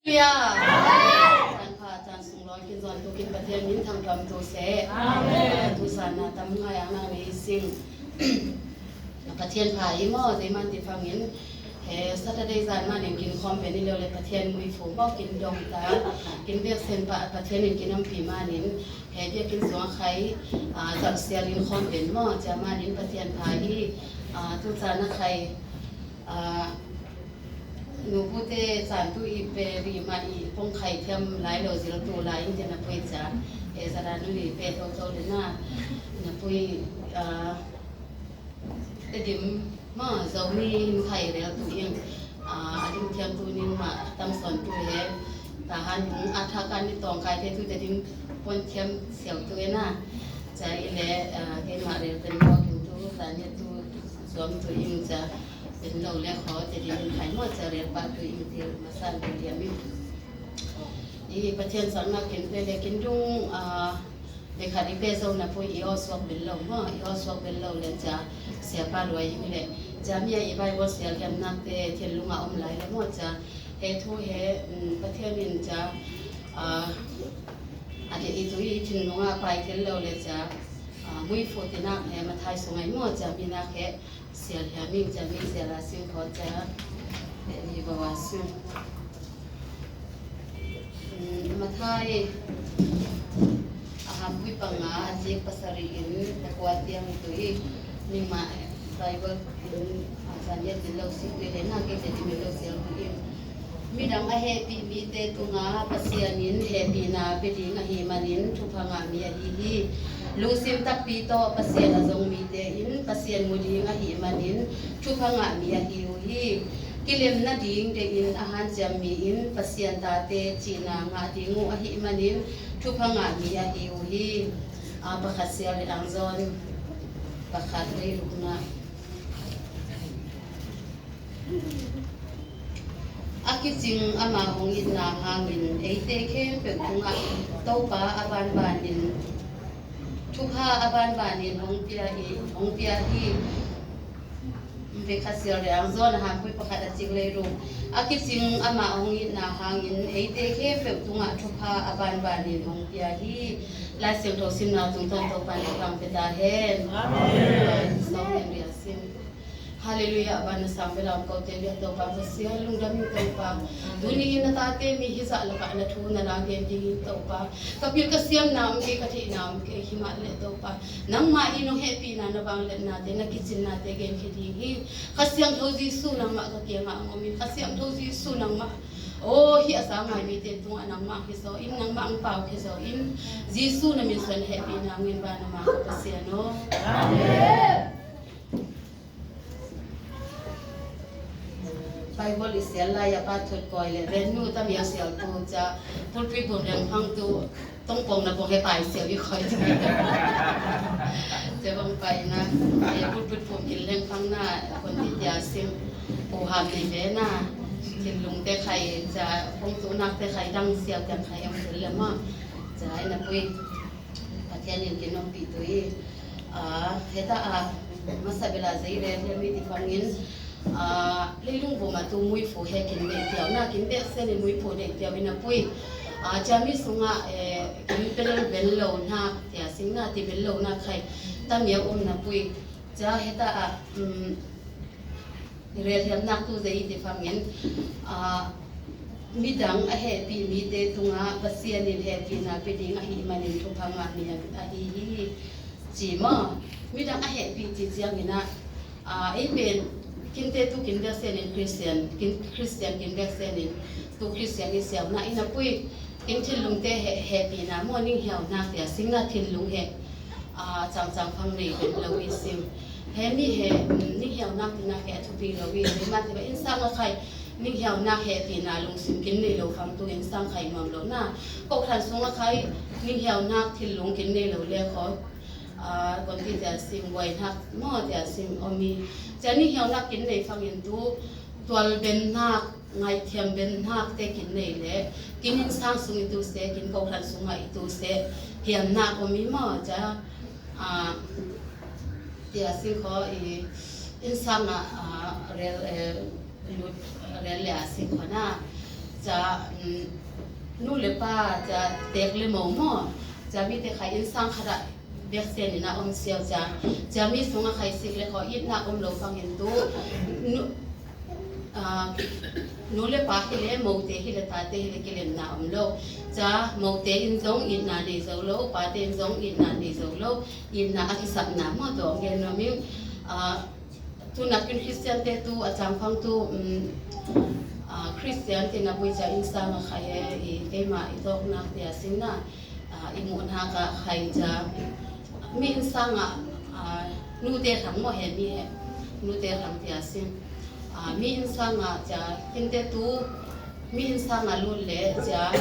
เลียท่านพระอาจารย์สุงร้อยกินจอนตุกินประเทศนี้ทางกำตัวเสทุสานาตำงายนางในสิ่งประเทศไทยมั่วใจมันติดฟังเห็นสัตว์ได้จานมาเนี่ยกินคอมเป็นนี่เร็วเลยประเทศมุยฝูงก็กินดองตากินเบียร์เซนประเทศนี้กินน้ำผีมาเนี่ยเบียร์กินสวงไข่จากเซียลินคอมเป็นมั่วจะมาเนี่ยประเทศไทยทุสานาไข่หนูพูดแต่สารตุอีเปรีมาอีพงไข่เทียมหลายโลสิลตัวหลายอินเทอร์เน็ตไปจ้ะสารนุลีเปโตโตเลยนะนะปุยแต่ดิมมาจะมีไข่แล้วตัวเองดิมเทียมตัวนึงมาตั้งสอนตัวเองแต่หันอัฐการที่ตองไข่เทตัวแต่ดิมคนเทียมเสียวตัวน่ะใจเละเห็นมาเรียนเป็นบอกอยู่ตัวแต่เนี่ยตัวสวมตัวเองจะเป็นเราแล้วขอจะดีเป็นไข่หมดจะเรียนปากตัวอินเดียมาสั่นเป็นเดียมินี่ประเทศสอนมากินไปเลยกินดุงในขาดิเปโซนะพวกอีออสวกเป็นเราว่าอีออสวกเป็นเราเลยจะเสียปลารวยอย่างนี้แหละจะมีอีใบว่าเสียแกมนักเตะเทียนลุงอาอมไหลแล้วหมดจะเฮทุเฮประเทศนี้จะอาจจะอีตัวอีถึงลุงอาไปเทียนเราเลยจะมุ้ยโฟตินักเฮมาไทยสมัยหมดจะมีนักเฮเสียแถมจะมีเสียราสิ่งเขาจะมีบวาสุมาไทยอาหารปุยปังงาเจ็กภาษารีอินตะกวาดเตียงตัวอีนิมาไบเบิลอาจารย์ยันดิลเราสิ่งเวลาเกิดจะมีเราเสียตัวอีมีดังอาเฮปีมีเตตุงาภาษานินเฮปีนาเปดิงอาหิมานินทุพงามีอาฮีลูซิมตักปีโตภาษาจงมีเตอินภาษามุดิงอาหิมานินทุพงามีอาฮีอุฮีกิเลมนาดิงเตอินอาหารจามีอินภาษาตาเตจีนางาดิงูอาหิมานินทุพงามีอาฮีอุฮีปะขัดเสียริอังซอนปะขัดเรลุกนาอากิจิงอามาหงยินนาหางินเอเตเข้มเป็นคุงะเต้าปาอาบานบานินทุกข้าอาบานบานินหงเปียฮีเวคาเซียเรียงโซนหางคุยประคัดจิกเลยรูอากิจิงอามาหงยินนาหางินเอเตเข้มเป็นคุงะทุกข้าอาบานบานินหงเปียฮีลายเสียงโทสิมนาตุงตนโตปันฟังเปตาเฮนอาเมนสองเรียสิมHaleluya abana sambil kau telia tau pa sia lung dami tau pa duni na tate mi hisa laka na thu na lagi di tau pa kapil kasiam nam ke kati nam ke himal le tau pa nang ma ino happy na bang le na te na kitchen na te gen kiti hi kasiam tho jisu nang ma ka kia nga ngomin kasiam tho jisu nang ma oh hi asa ngai mi te tung anang ma ki so in nang ma ang pau ki so in jisu na mi son happy na ngin ba na ma ka sia no amen Bible is the lie about to coil. Then you tell me yourself to put people and hung to don't pong na pong hepay siya you coil. Jabang pay na put pong ilang pang na konti sim puham ni bena kilung te kay sa pong tunak te kay dang siya kan kay ang sila mo. Jay na puy patyanin kinom pitoy. Heta masabila zay rin mi ti pangin lấy lung bộ mà tu mũi phù hệ kinh bệ tiểu na kinh bệ sen nên mũi phù để tiểu bên nào pui cha mi sung kinh bên bên lâu na thì sinh na thì bên lâu na khai ta miếng na pui cha hết ta real hiểm nặng tu dây thì phạm nhân mi đắng hệ pi mi tê tung bát sen nên hệ pi na bên đi hi mà nên thu phang mi hi chỉ mà mi đắng hệ pi chỉ riêng mình ấy bên kin te tu kin da sen in Christian kin da sen in tu Christian ni siaw na ina pui kin thil lung te happy na morning hel na te sing na thil lung he chang phang nei ben lo i sim he mi he ni hel na ti na he thu pi lo wi ni ma te ba in sang a khai ni hel na happy na lung sim kin nei lo phang tu in sang khai mam lo na ko khan sung a khai ni hel na thil lung kin nei lo le khoคนที่จะสิ่งไว้ทักมอจะสิ่งอมีจะนี่เหี่ยวนักกินในฟังยินตูตัวเป็นนักไงเทียมเป็นนักแต่กินในแหละกินสร้างสุงตูเสกินกทันสุงไงตูเสเหี่ยมนักอมีมอจะจะสิ่งเขาอินสร้างเรียลลุดเรียลสิ่งเขาหน้า จะนู่เลป้าจะเด็กเลยหมอจะมีแต่ใครอินสร้างขนาดเบียกเซนนะอมเซียวจะมีสงฆ์ใครสิกเลยขออินนักอมโลฟังเห็นตู้นู่เลป้าที่เล่หมอเตะที่เล่ตาเตะที่เล่กิเลนนะอมโลจะหมอเตะอินสงอินนาดีโซโลป้าเตะอินสงอินนาดีโซโลอินนาอธิสัตนาหมอตัวเงี้ยนะมิtu nak kun Christian te tu acham phang tu Christian te na buja insa ma khaye I keima I tok nak te asina imun ha ka khai ja mi insa nga nu te thang mo he mi he nu te thang te asin mi insa nga ja kin te tu mi insa nga lu le ja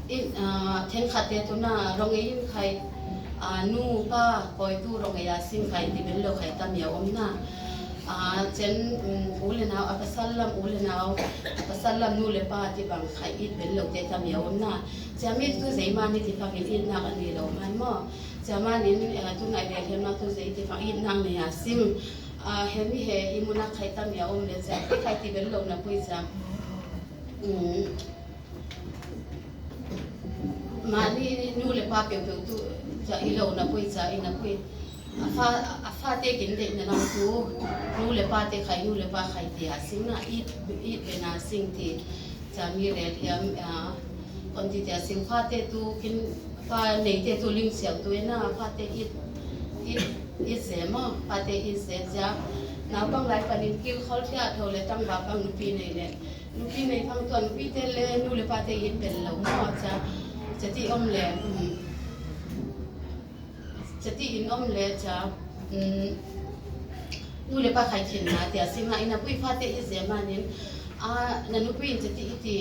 in then khate tu na rong in khai nu pa koi tu rong ya sim khai ti bel lo khai tam ya om na chen ulena apasallam nu le pa ti bang khai it bel lo te tam ya om na jami tu zeima ni ti fa in na kan ni lo man mo jama ni tu nai le hem na tu zei ti fa in nang ne ya sim he mi he imuna khai tam ya om le ja khai ti bel lo na pui ja mani nu le pa pe tu ja ilo na pui ja ina pui afa te kin de na nam tu nu le pa te khai nu le pa khai ti asing na it be na sing ti ja mi re thiam kon ti ja sing fa te tu kin fa nei te tu ling siang tu na fa te it se mo fa te it se ja na bang lai panin kil khol thia thole tang ba bang nu pi nei le nu pi nei phang ton pi te le nu le pa te it ben lo mo jaจะที่อมแลจะที่อินอมแลจะนู่เลยป้าใครเขียนนะแต่สิ่งไหนนะผู้ฟ้าเตะเสียมาเนี่ยนั่นนู่ผู้จะที่ที่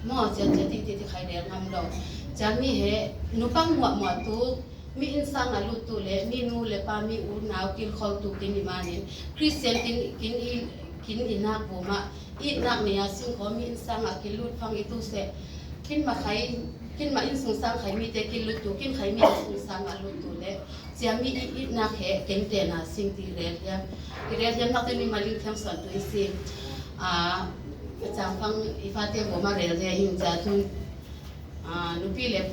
หม้อจะที่ใครเรียนทำเราจะมีเหนู่ปังหมวดตุมีอินสังอาลุตุเลมีนู่เลยป้ามีอูนาวกินข้าวตุกินมาเนี่ยคริสเตียนกินอินนักบุมาอินนักเนี่ยซึ่งเขามีอินสังกินลุดฟังอิตุเสกินมาใครกินมาอินสงสารใครมีแต่กินลุตุกินใครมีสงสารอาลุตุเลจะมีอินนักเหเก่งเตนะสิ่งที่เรียนนักเตนิมาลิงทำสอนตัวสิจางฟังอีฟ้าเตบอกมาเรียนหินจะทุนนุปีเล็บ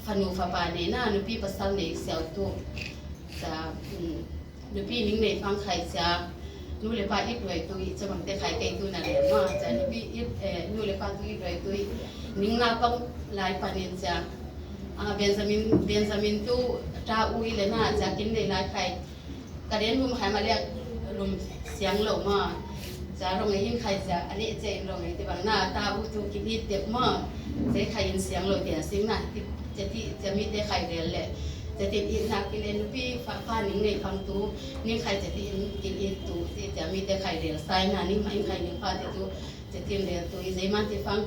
ฟันูฟ้าปานี่นะนุปีภาษาในเสียวตัวจะนุปีนิ่งในฟังใครจะนูเลปาอีด้วยตัวจะบังแต่ใครเก่งตัวนั่นแหละมาจะนุปีนูเลปาตัวอีด้วยตัวนิ่งนาปังหลายปานินจะเบนซามินตัวตาอุ้ยเลยนะจะกินได้หลายใครกระเด็นมุมใครมาเรียกลุมเสียงหลงมาจะลงในยิ่งใครจะอันนี้เจนลงในที่บางหน้าตาอุ้ยตัวกินนิดเด็กมาจะใครยินเสียงหลงเดียสิ่งนั้นจะมีแต่ใครเรียนแหละจะติดอินนักกิเลนพี่ฟ้านิ่งในฟังตัวนิ่งใครจะติดกินอินตัวที่จะมีแต่ใครเรียนไซน่ะนิ่งไม่ใครนิ่งฟ้าที่ตัวจะติดเรียนตัวอีใจมันที่ฟัง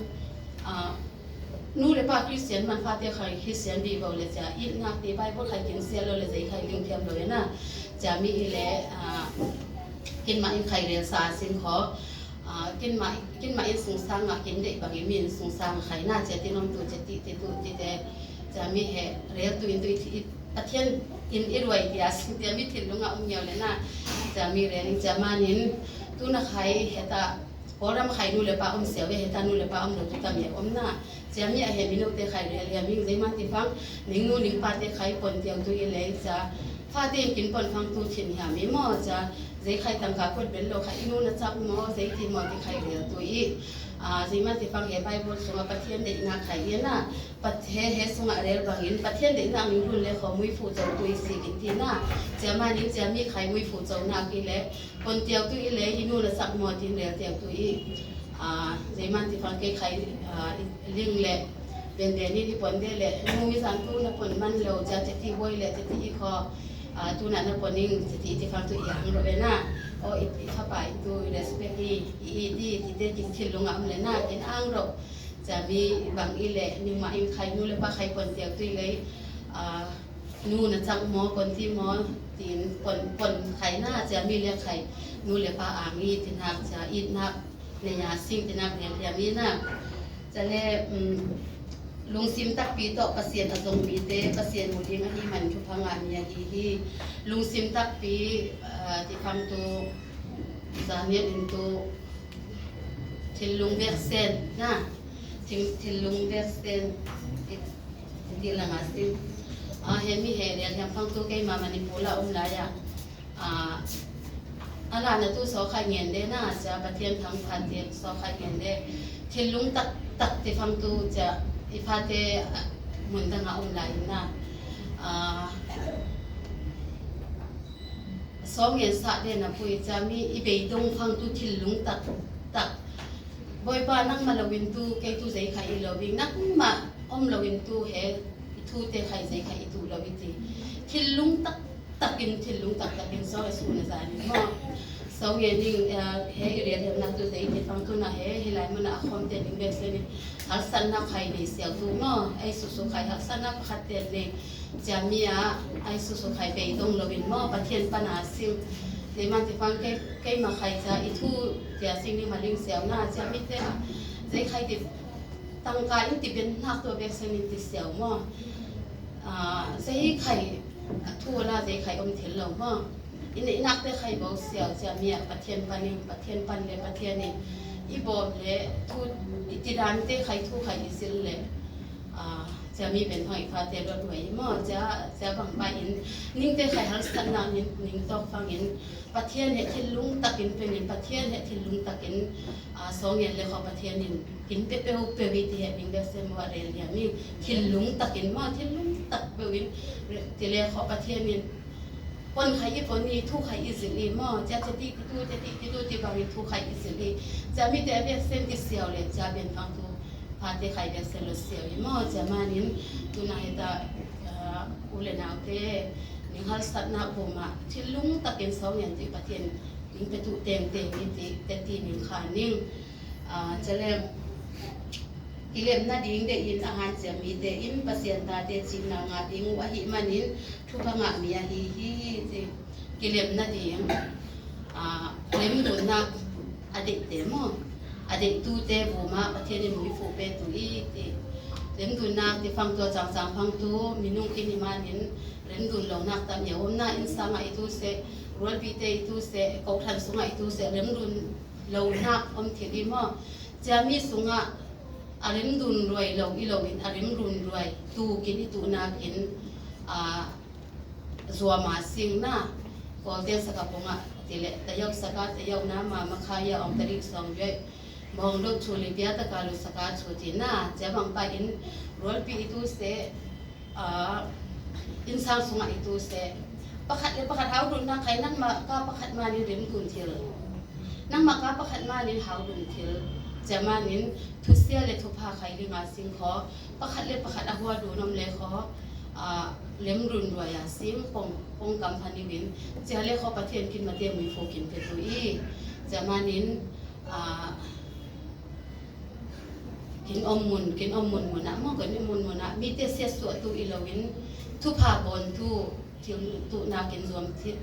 นู่เลยป้าคริสเตียนมันฟ้าที่ใครคริสเตียนดีกว่าเลยจะอินนักที่ไปพวกใครกินเสียเลยจะใครลิงเทียมเลยนะจะมีอีเล่กินมาอินใครเรียนศาสตร์สิ่งขอกินมาอินสงสารกินเด็กบางทีมีสงสารใครน่าจะติดน้องตัวจะติดตัวแต่จะมีเหตุเรียกตัวอินประเทศอินรวยที่อาศัยจะมีถิ่นลงอ่ะเงียวเลยนะจะมีเรียนจะมานินตัวนักใครเหตุพอเราใครนู่นเลยป้าเสียวเหตุนู่นเลยป้าเราตุกตามีน่ะจะมีเหตุมีนุกเตะใครเรียนมีใจมันที่ฟังนิ่งนู่นนิ่งป้าเตะใครปนเตียวตัวอีเลยจะฟ้าเตะกินปนฟังตัวถิ่นหามีหม้อจะใจใครตั้งกาคนเป็นโลกใครนู่นนะจับหม้อใจที่หม้อที่ใครเรียนตัวอีใจมันที่ฟังเหตุไปบนสงฆ์ประเทศเด็กนักใครเยอะน่ะประเทศเหตุสงฆ์เรียนบางอินประเทศเด็กนักมีคนเลยเขาไม่ฟูเจ้าตัวสิกินที่น่ะจะมานี่จะมีใครไม่ฟูเจ้านักกินเลยคนเตียวตัวอีเลยนู่นนะจับหม้อที่เรียนเตียวตัวอีใจมันที่ฟังใครลิงเลยเป็นเดือนนี้ที่ปนได้เลยมูมีสันตู้นะปนมันเราจะที่บ่อยเลยจะที่คอตัวนั้นนะปนนิ่งจะที่ฟังตัวอย่างเราเลยนะโอ้อีถ้าไปตัวเรสเปกที่ที่ได้กินชิ้นลงอ่ะมันเลยนะกินอ่างเราจะมีบางอีเลยนิ่งมาอินใครนู่นเลยป้าใครปนเดียวตัวเลยนู่นนะจังหมอคนที่หมอตีนปนใครหน้าจะมีเรียกใครนู่นเลยป้าอ่างอีที่นักจะอีนักในยาสิ่งที่นักเรียนอย่างนี้นะจะเล่ลุงซิมตักปีต่อเปอร์เซ็นต์ตรงปีเตเปอร์เซ็นต์หมดที่มันชุพังงานเนี่ยที่ลุงซิมตักปีที่ทำตัวสาเหตุอินตัว ทิลุงเวกเซนนะทิลุงเวกเซนที่ละงัสิเห็นมีเหตุอย่างฟังตัวใกล้มามันนิปุระหลายอย่างอะไรนะตู้สอขายเงินได้น่าจะประเทศทั้งพันเดียสอขายเงินได้ทิลุงตักที่ฟังตัวจะที่พาเตหมุนตั้งเอาหลายน่ะสองเงินสัตว์เดนะปุยจะมีอีเบย์ตรงฟังตัวทิลุงตักบ่อยบ้านนั่งมาลวินตัวแกตัวใจขายลวินนั่งมาลวินตัวเฮทูเตขายใจขายตัวลวินทีทิลุงตักกินทิลุงตักกินซอยสูนจานี่มั้งสองเงินดิ่งเฮเรียนนักตัวใจที่ฟังตัวน่ะเฮหลายมันอะคอมเตนิ่งเบสเลยหักสันนักขายในเสียตัวมั้งไอ้สุขขายหักสันนักขัดเตนเลยจะมีไอ้สุขขายไปตรงลวินมั้งประเทศปัญหาสิ่งในมันที่ฟังใกล้มาใครจะอีทูเดี๋ยวสิ่งนี้มาลิงเสียวหน้าจะไม่ได้ใจใครติดตั้งกายติดเป็นนักตัวเบสนิติเสียวมั้งใจใครทั่วหน้าใจใครอมเถียนเรามั้งอินนักได้ใครบอกเสียวจะมีประเทศปันนี่ประเทศปันเลยประเทศนี้อีบอมเลยทูอิติดานได้ใครทูใครอิสิลเลยจะมีเป็นหอยฟ้าเตรดหวยมั่งจะบางใบอินนิ่งได้ใครหักสันนานิ่งตอกฟังอินประเทศเนี่ยที่ลุงตักอินเป็นประเทศเนี่ยที่ลุงตักอินสองเงินเลยเขาประเทศนี้กินเปเปเปวิธีนิ่งได้เสมอเรียนอย่างนี้ที่ลุงตักอินมั่งที่ลุงตักเปวินที่เลยเขาประเทศนี้คนใครญี่ปุ่นนี่ทุกใครอิสราเอลมั่งจะที่บางทุกใครอิสราเอลจะมีแต่เรื่องเส้นที่เสียวเลยจะเป็นฟังทุกพาเตใครเด็กเซลล์เสียวมั่งจะมานินตุนายตาอุเลนาเตนิฮัลสัตนาบุมาที่ลุงตะเกียนสองอย่างที่ประเทศนิงไปตุเต็มนี่แต่ที่นิงขานิงจะเล่มกิเลมนาดิ้งเดอินอาหารจะมีเดอินปัสยันตาเดจินนางาดิ้งวะหิมานินทุพงะมีฮีที่กิเลมนาดิ้งเล่มดุนนักอดีตเดมอดีตตูเตบุมาประเทศนี้มีฟูเป็นตุอีที่เล่มดุนนักที่ฟังตัวจังฟังตัวมีนุ่งกินิมานินเล่มดุนเหล่านักตามอย่างนั้นอินสังไอตูเสรวลปีเตไอตูเสกอกทันสุงไอตูเสเล่มดุนเหล่านักที่ดีมั่งจะมีสุงะอารมณ์รุนรวยเราอีเราอินอารมณ์รุนรวยตูกินตูนากินจัวมาสิงนะก็เดี๋ยวสักปุ่งอ่ะทีเละแต่ยกสักแต่ยกน้ำมาขายเอาตริกสองด้วยมองรถชูลิเบียตะการลุสักชูจีน่าจะบางไปอินรถปีตูเสอินสางสุงอิตูเสประคัดเลยประคัดเท้ารุนนะใครนั่งมาก็ประคัดมานี่เริ่มกุนเทียนั่งมาก็ประคัดมานี่เท้ารุนเทียจะมานินทุเสียเลยทุพาใครดึงอาสิงขอประคัดเลยประคัดอาหัวดูน้ำเลยขอเลี้ยมรุนรวยอาสิงปงกำพันิวินจะเลยขอประเทศกินมาเตียมีโฟกินเป็นตัวอีจะมานินกินอมมุนหมุนนะมองกันนี่มุนนะมีแต่เสียสวดตัวอีลวินทุพาบนทุที่ตุนากินรวมที่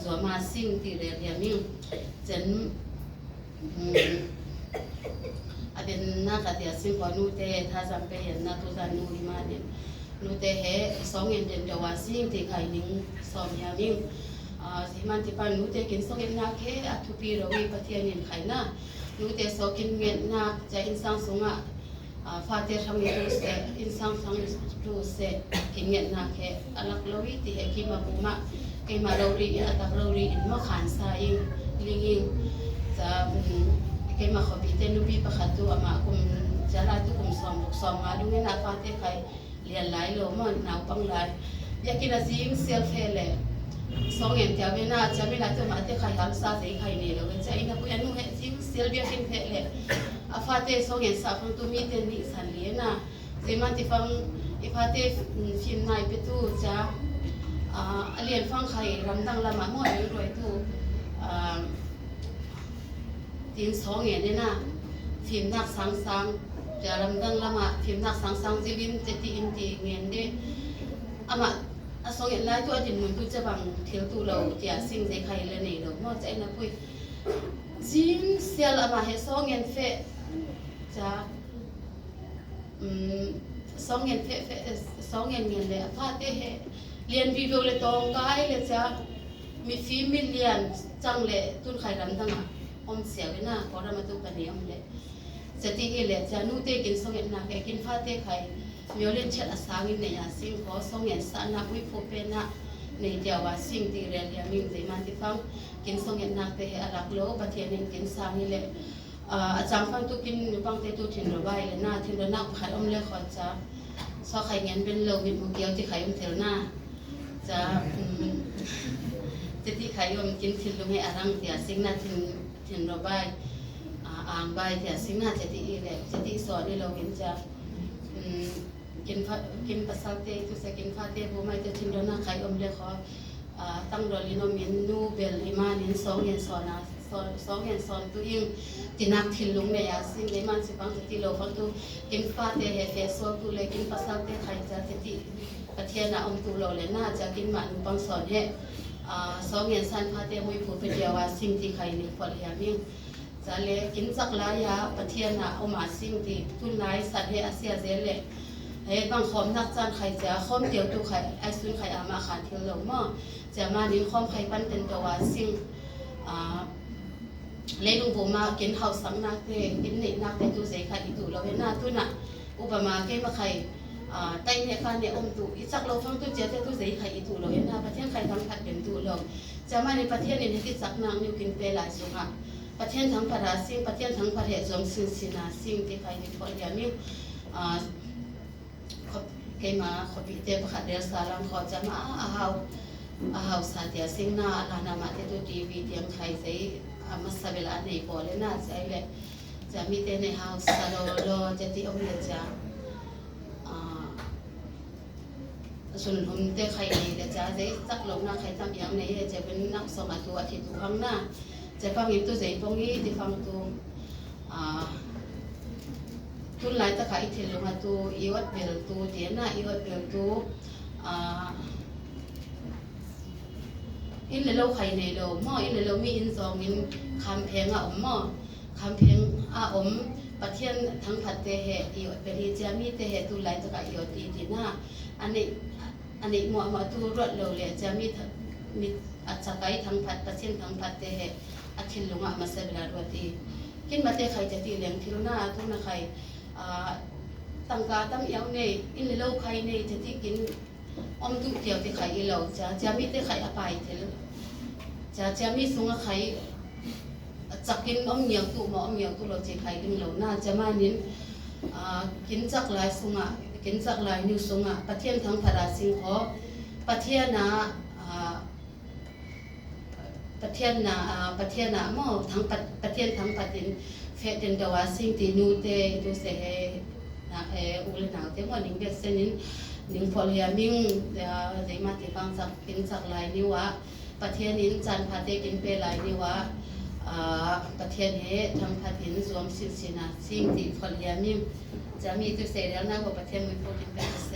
รวมมาสิงที่เรียนมิ่งจนอาเป็นนักการสิ่งของนูเตถ้าจำเป็นนักตุการนูริมาเนี่ยนูเตเหสองเงินเดือนเดียวว่าสิ่งที่ใครนิ่งสองอย่างนิ่งที่มันที่ปันนูเตกินสองเงินนักเหทุปีเราวิประเทศนี้ใครนะนูเตสองกินเงินนักจะอินสังสุงะฟาเตอร์ทำเงินรู้เสอินสังรู้เสกินเงินนักเหอันลักเราวิที่เหกิมาบุมากิมาเรารีอัตเรารีอินมาขานสายลิงจะkay makapite nubi pakatu ama kum jala tu kum som nga dungi na fate kay lian lai lo mo na pang lai yakina sing self hele song en tia bena chamila tu ma te khay hal sa sei khay ni lo cha ina pu anu he sing self ya kin hele a fate song en sa phang tu mi te ni san li na zema ti phang ifate film nai pe tu cha alien phang khay ramdang lama mo roi tuทีนสองเงี้ยเนี่ยนะฟิล์มนักสังจะรำดังละมาฟิล์มนักสังจีบินจะตีอินตีเงี้ยเนี่ยอามาสองเงี้ยไล่ตัวดินมันก็จะบังเที่ยวตัวเราเดียสิ่งใจใครเลยเนี่ยเราหมดใจนะพุ้ยจิมเสียละมาให้สองเงี้ยเฟะจะสองเงี้ยเฟะสองเงี้ยเลยพาเตะเรียนวิดีโอเลยตรงกายเลยจะมีฟิล์มมิเลียนจังเลยตุนใครรำดังอ่ะ อมเสียไว้หน้าพอเรามาตุกันนี้อมเลยจะตีเอเลยจะนู่เตกินส่งเงินนักกินฟ้าเตไข่มีเล่นเชิดอาสาวินเนี่ยสิ่งขอส่งเงินสานักวิภูเป็นนะในเดียวว่าสิ่งที่เรียนยามิงใจมันที่ฟังกินส่งเงินนักเตะอารักโลประเทศนึงกินสานี่เลยอาจารย์ฟังตุกินฟังเตตุถิ่นระบายเลยหน้าถิ่นระนักขายอมเลยขอจะซอไข่เงินเป็นโลวิดมุกเกียวที่ขายอมเทลหน้าจะที่ขายอมกินถิ่นลงให้อารังเดียสิ่งนั้นถิ่นระบายอ่างใบเดียสิ่งนั้นจะที่เลยจะที่สอนที่เราเห็นจะกินภาษาเตตุสกินฟ้าเตบุไม่จะถิ่นระนักขายอมเลยขอตั้งโดยลิโนมินนูเบลอิมานินสองเงินสอนนะสองเงินสอนตัวยิ่งที่นักถิ่นลงในยาสิ่งในมันสิบังที่เราฟังตัวกินฟ้าเตะเฟสโซตัวเลยกินภาษาเตะใครจะที่ประเทศน่ะองตัวเราเลยน่าจะกินมันบังสอนให้สองเงินสันฟ้าเตะมวยผูกเป็นเดียวว่าสิ่งที่ใครนี่พอเรียมิ่งจะเลยกินสักหลายยาประเทศน่ะเอามาสิ่งที่ตุนไลสัตว์ให้อาเซียเซเลยเฮ้บางคอมนักจานใครจะคอมเดียวตัวใครไอ้ส่วนใครอามาขาดเที่ยวเรามั่งจะมาดิ้นคอมใครปั้นเป็นตัวว่าสิ่งเล่นลุงผมมากินข้าวสังนักเตะกินเน็ตนักเตะตัวเสกใครอีตัวเราเห็นหน้าตัวน่ะอุปมาเกี่ยมาใครไต่เนี่ยการเนี่ยอมตัวอีสักเราฟังตัวเจ้าเตะตัวเสกใครอีตัวเราเห็นหน้าประเทศใครทั้งผัดเป็นตัวเราจะมาในประเทศนี้ที่สักนางอยู่กินเปล่าสุขะประเทศทั้งประเทศสิ่งประเทศทั้งประเทศจงสิ้นสินาสิ่งที่ใครในคนอย่างนี้เกี่ยมาขบิเตะประเดี๋ยวสารังขอจะมาอาหาวสาเดียสิ่งน่าลานามาเตตัวทีวีเตียงใครใส่มาสเบลาในพอเลยน่าใจเลยจะมีแต่ในเฮาส์ตลอดจะที่อมเลยจะส่วนผมเตะใครเลยจะได้สักลงนะใครทำอย่างนี้จะเป็นนักสมาตัวที่ถูกฟังหน้าจะฟังอย่างตัวใจตรงนี้ที่ฟังตัวทุนหลายตะไคร้ที่ลงมาตัวอีวัดเปลตัวเดียน่าอีวัดเปลตัวอินเลยเราใครในเราหม้ออินเลยเรามีอินซองอินคำเพลงอ่ะหม้อคำเพลงประเทศทั้งผัดเตะอีวัดเป็นที่จะมีเตะตัวหลายตะไคร้อีวัดตีที่หน้าอันนี้หมอตัวรถเราเลยจะมีอัศกัยทั้งผัดประเทศทั้งผัดเตะอาทิตย์ลงมาเสบลาดวัตีกินมาเตะใครจะตีเลี้ยงที่หน้าทุกนาใครตั้งกาตั้งเอวเนี่ยอินเลยเราใครเนี่ยจะที่กินอมทุกเที่ยวที่ใครเราจะมีแต่ใครอภัยเถอะจะมีสงฆ์ใครจะกินอมเหนียวตัวหมออมเหนียวตัวเราจะใครดึงเราหน้าจะมานิ้นกินจากหลายสงฆ์กินจากหลายนิวสงฆ์ประเทศทั้งพระราชินีขอประเทศนะหม้อทั้งประเทศทั้งประเทศเฟดเดนดาวสิ่งที่นูเตดูเสหนะอุลนาเตมันนิ่งเบสเซนินนิ่งพอลียมิงใจมาติฟังสักกินสักหลายนิวะประเทศนี้จันพาเตกินเปหลายนิวะประเทศนี้ทั้งประเทศรวมสินะสิ่งที่พอลียมิงจะมีตัวเสแล้วนะว่าประเทศมันพูดกินเป็นเส